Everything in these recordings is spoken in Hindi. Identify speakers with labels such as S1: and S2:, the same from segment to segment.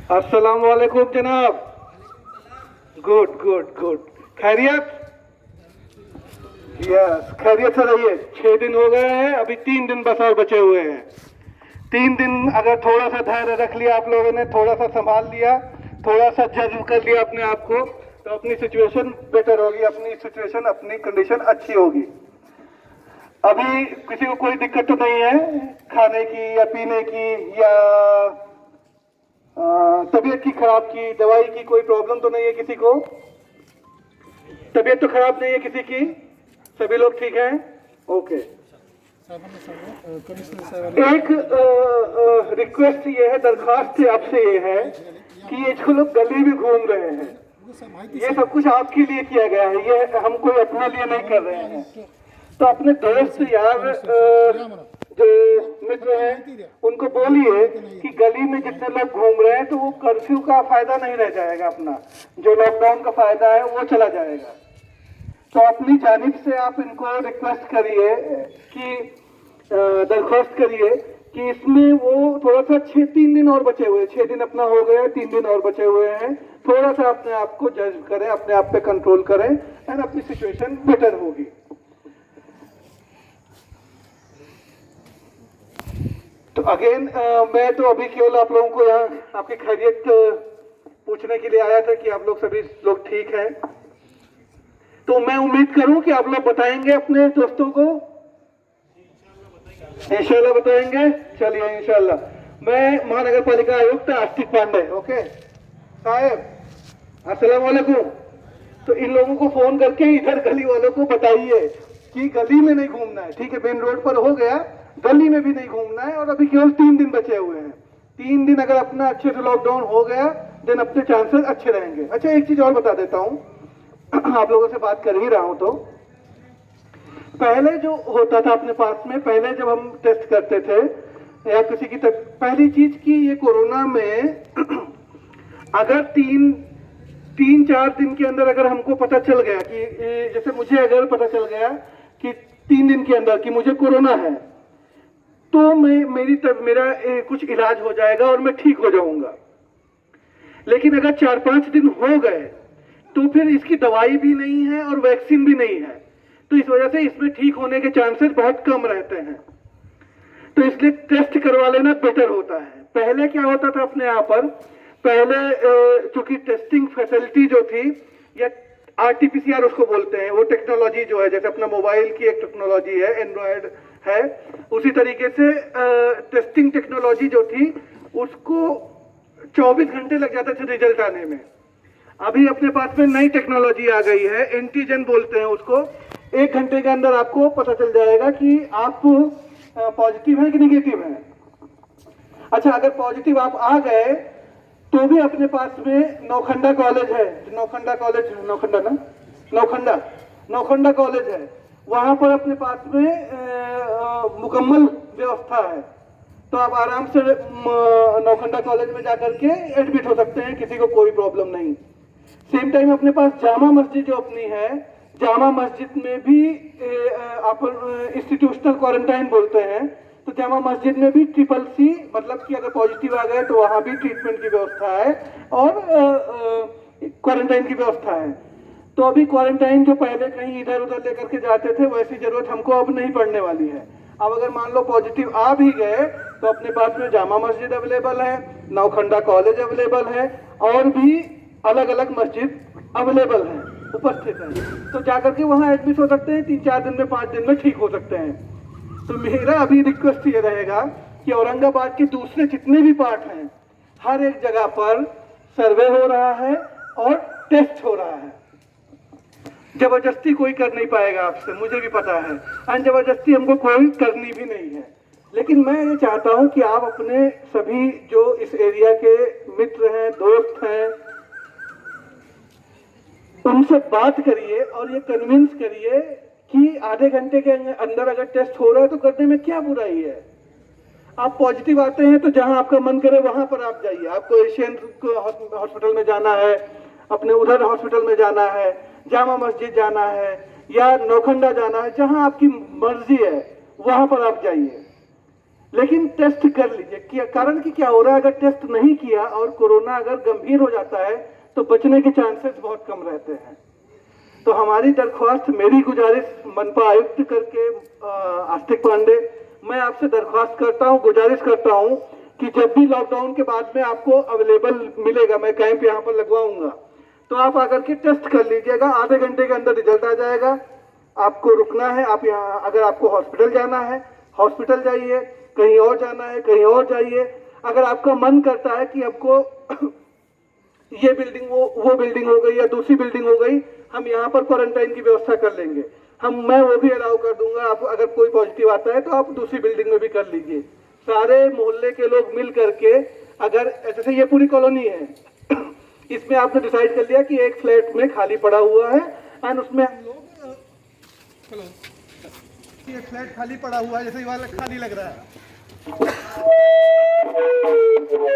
S1: अस्सलाम वालेकुम जनाब। Good good good. खैरियत? यस, खैरियत से रहिए। 6 दिन हो गए हैं, अभी 3 दिन बस और बचे हुए हैं। 3 दिन अगर थोड़ा सा धैर्य रख लिया आप लोगों ने, थोड़ा सा संभाल लिया, थोड़ा सा जज्ब कर लिया अपने आप को, तो अपनी सिचुएशन बेटर होगी, अपनी सिचुएशन, अपनी कंडीशन अच्छी होगी। अभी किसी को कोई दिक्कत तो नहीं है खाने की या पीने की या तबीयत की, खराब की, दवाई की कोई प्रॉब्लम तो नहीं है किसी को? तबीयत तो खराब नहीं है किसी की? सभी लोग ठीक हैं? ओके। एक रिक्वेस्ट ये है, दरखास्त आपसे ये है कि ये जो लोग गली में घूम रहे हैं, ये सब कुछ आपके लिए किया गया है, ये हम कोई अपने लिए नहीं कर रहे हैं। तो अपने दोस्त यार जो मित्र हैं उनको बोलिए कि गली में जितने लोग घूम रहे हैं तो वो कर्फ्यू का फायदा नहीं रह जाएगा, अपना जो लॉकडाउन का फायदा है वो चला जाएगा। तो अपनी जानिब से आप इनको रिक्वेस्ट करिए कि दरख्वास्त करिए कि इसमें वो थोड़ा सा 3 दिन और बचे हुए, 6 दिन अपना हो गया, 3 दिन और बचे हुए हैं, थोड़ा सा अपने आप को जज करें, अपने आप पे कंट्रोल करें एंड अपनी सिचुएशन बेटर होगी। तो अगेन मैं तो अभी केवल आप लोगों को यहाँ आपकी खैरियत पूछने के लिए आया था कि आप लोग सभी लोग ठीक हैं। तो मैं उम्मीद करूं कि आप लोग बताएंगे अपने दोस्तों को। इंशाल्लाह बताएंगे। चलिए इंशाल्लाह। मैं महानगर पालिका आयुक्त आस्तिक पांडे। ओके साहब, अस्सलाम वालेकुम। तो इन लोगों को फोन करके इधर गली वालों को बताइए कि गली में नहीं घूमना है, ठीक है? मेन रोड पर हो गया, गली में भी नहीं घूमना है। और अभी केवल 3 दिन बचे हुए हैं। 3 दिन अगर अपना अच्छे से लॉकडाउन हो गया देन अपने चांसेस अच्छे रहेंगे। अच्छा, एक चीज और बता देता हूँ, आप लोगों से बात कर ही रहा हूं तो पहले जो होता था अपने पास में, पहले जब हम टेस्ट करते थे या किसी की पहली चीज की ये कोरोना में अगर 3-4 दिन के अंदर अगर हमको पता चल गया कि जैसे मुझे अगर पता चल गया कि 3 दिन के अंदर कि मुझे कोरोना है, तो मेरा कुछ इलाज हो जाएगा और मैं ठीक हो जाऊंगा। लेकिन अगर 4-5 दिन हो गए तो फिर इसकी दवाई भी नहीं है और वैक्सीन भी नहीं है, तो इस वजह से इसमें ठीक होने के चांसेस बहुत कम रहते हैं। तो इसलिए टेस्ट करवा लेना बेटर होता है। पहले क्या होता था अपने यहाँ पर, पहले चूंकि टेस्टिंग फैसिलिटी जो थी या RT-PCR उसको बोलते हैं, वो टेक्नोलॉजी जो है, जैसे अपना मोबाइल की एक टेक्नोलॉजी है, एंड्रॉयड है, उसी तरीके से टेस्टिंग टेक्नोलॉजी जो थी उसको 24 घंटे लग जाते थे रिजल्ट आने में। अभी अपने पास में नई टेक्नोलॉजी आ गई है, एंटीजन बोलते हैं उसको। 1 घंटे के अंदर आपको पता चल जाएगा कि आप पॉजिटिव हैं कि निगेटिव हैं। अच्छा, अगर पॉजिटिव आप आ गए तो भी अपने पास में नौखंडा कॉलेज है, नौखंडा कॉलेज, नौखंडा कॉलेज है, वहां पर अपने पास में मुकम्मल व्यवस्था है। तो आप आराम से नौखंडा कॉलेज में जाकर के एडमिट हो सकते हैं, किसी को कोई प्रॉब्लम नहीं। सेम टाइम अपने पास जामा मस्जिद जो अपनी है, जामा मस्जिद में भी आप इंस्टीट्यूशनल क्वारंटाइन बोलते हैं, तो जामा मस्जिद में भी CCC, मतलब कि अगर पॉजिटिव आ गए तो वहां भी ट्रीटमेंट की व्यवस्था है और क्वारंटाइन की व्यवस्था है। तो अभी क्वारंटाइन जो पहले कहीं इधर उधर लेकर के जाते थे, वैसी जरूरत हमको अब नहीं पड़ने वाली है। अब अगर मान लो पॉजिटिव आ भी गए तो अपने पास में जामा मस्जिद अवेलेबल है, नौखंडा कॉलेज अवेलेबल है और भी अलग अलग मस्जिद अवेलेबल है, उपस्थित है। तो जाकर के वहां एडमिट हो सकते हैं, 3-4 दिन में, 5 दिन में ठीक हो सकते हैं। तो मेरा अभी रिक्वेस्ट ये रहेगा कि औरंगाबाद के दूसरे जितने भी पार्ट हैं, हर एक जगह पर सर्वे हो रहा है और टेस्ट हो रहा है। जबरदस्ती कोई कर नहीं पाएगा आपसे, मुझे भी पता है, और जबरदस्ती हमको कोई करनी भी नहीं है। लेकिन मैं ये चाहता हूं कि आप अपने सभी जो इस एरिया के मित्र हैं, दोस्त हैं, उनसे बात करिए और ये कन्विंस करिए कि आधे घंटे के अंदर अगर टेस्ट हो रहा है तो करने में क्या बुराई है। आप पॉजिटिव आते हैं तो जहां आपका मन करे वहां पर आप जाइए। आपको एशियन हॉस्पिटल में जाना है, अपने उधर हॉस्पिटल में जाना है, जामा मस्जिद जाना है या नौखंडा जाना है, जहां आपकी मर्जी है वहां पर आप जाइए। लेकिन टेस्ट कर लीजिए। क्या कारण कि क्या हो रहा है, अगर टेस्ट नहीं किया और कोरोना अगर गंभीर हो जाता है तो बचने के चांसेस बहुत कम रहते हैं। तो हमारी दरख्वास्त, मेरी गुजारिश मनपा आयुक्त करके आस्तिक पांडे, मैं आपसे दरख्वास्त करता हूं, गुजारिश करता हूं कि जब भी लॉकडाउन के बाद में आपको अवेलेबल मिलेगा, मैं कैंप यहाँ पर लगवाऊंगा, तो आप आकर के टेस्ट कर लीजिएगा। आधे घंटे के अंदर रिजल्ट आ जाएगा। आपको रुकना है, आप यहाँ, अगर आपको हॉस्पिटल जाना है हॉस्पिटल जाइए, कहीं और जाना है कहीं और जाइए। अगर आपका मन करता है कि आपको ये बिल्डिंग वो बिल्डिंग हो गई या दूसरी बिल्डिंग हो गई, हम यहाँ पर क्वारंटाइन की व्यवस्था कर लेंगे, मैं वो भी अलाउ कर दूंगा। आप अगर कोई पॉजिटिव आता है तो आप दूसरी बिल्डिंग में भी कर लीजिए। सारे मोहल्ले के लोग मिल करके, अगर जैसे ये पूरी कॉलोनी है, इसमें आपने डिसाइड कर लिया कि एक फ्लैट में खाली पड़ा हुआ है एंड उसमें हम लोग एक फ्लैट खाली पड़ा हुआ है, जैसे ये वाला खाली लग रहा है,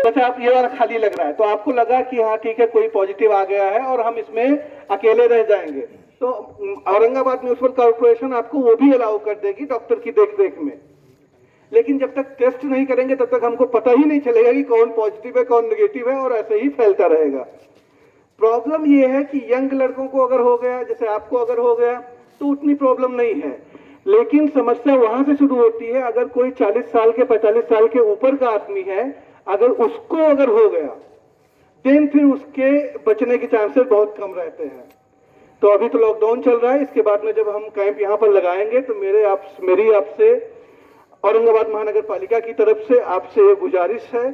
S1: अच्छा आप ये वाला खाली लग रहा है, तो आपको लगा कि हाँ ठीक है कोई पॉजिटिव आ गया है और हम इसमें अकेले रह जाएंगे, तो औरंगाबाद म्युनिसिपल कॉर्पोरेशन आपको वो भी अलाउ कर देगी डॉक्टर की देख में। लेकिन जब तक टेस्ट नहीं करेंगे तब तक हमको पता ही नहीं चलेगा कि कौन पॉजिटिव है कौन नेगेटिव है, और ऐसे ही फैलता रहेगा। प्रॉब्लम ये है कि यंग लड़कों को अगर हो गया, जैसे आपको अगर हो गया, तो उतनी प्रॉब्लम नहीं है, लेकिन समस्या वहां से शुरू होती है अगर कोई 40 साल के 45 साल के ऊपर का आदमी है, अगर उसको अगर हो गया, देन फिर उसके बचने के चांसेस बहुत कम रहते हैं। तो अभी तो लॉकडाउन चल रहा है, इसके बाद में जब हम कैंप यहाँ पर लगाएंगे तो मेरी आपसे औरंगाबाद महानगर पालिका की तरफ से आपसे ये गुजारिश है,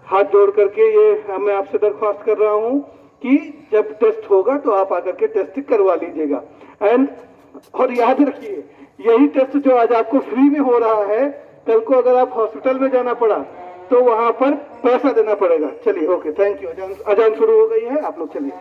S1: हाथ जोड़ करके ये मैं आपसे दरख्वास्त कर रहा हूँ कि जब टेस्ट होगा तो आप आकर के टेस्ट करवा लीजिएगा। और याद रखिए, यही टेस्ट जो आज आपको फ्री में हो रहा है, कल को अगर आप हॉस्पिटल में जाना पड़ा तो वहां पर पैसा देना पड़ेगा। चलिए, ओके, थैंक यू। अजान शुरू हो गई है, आप लोग चलिए।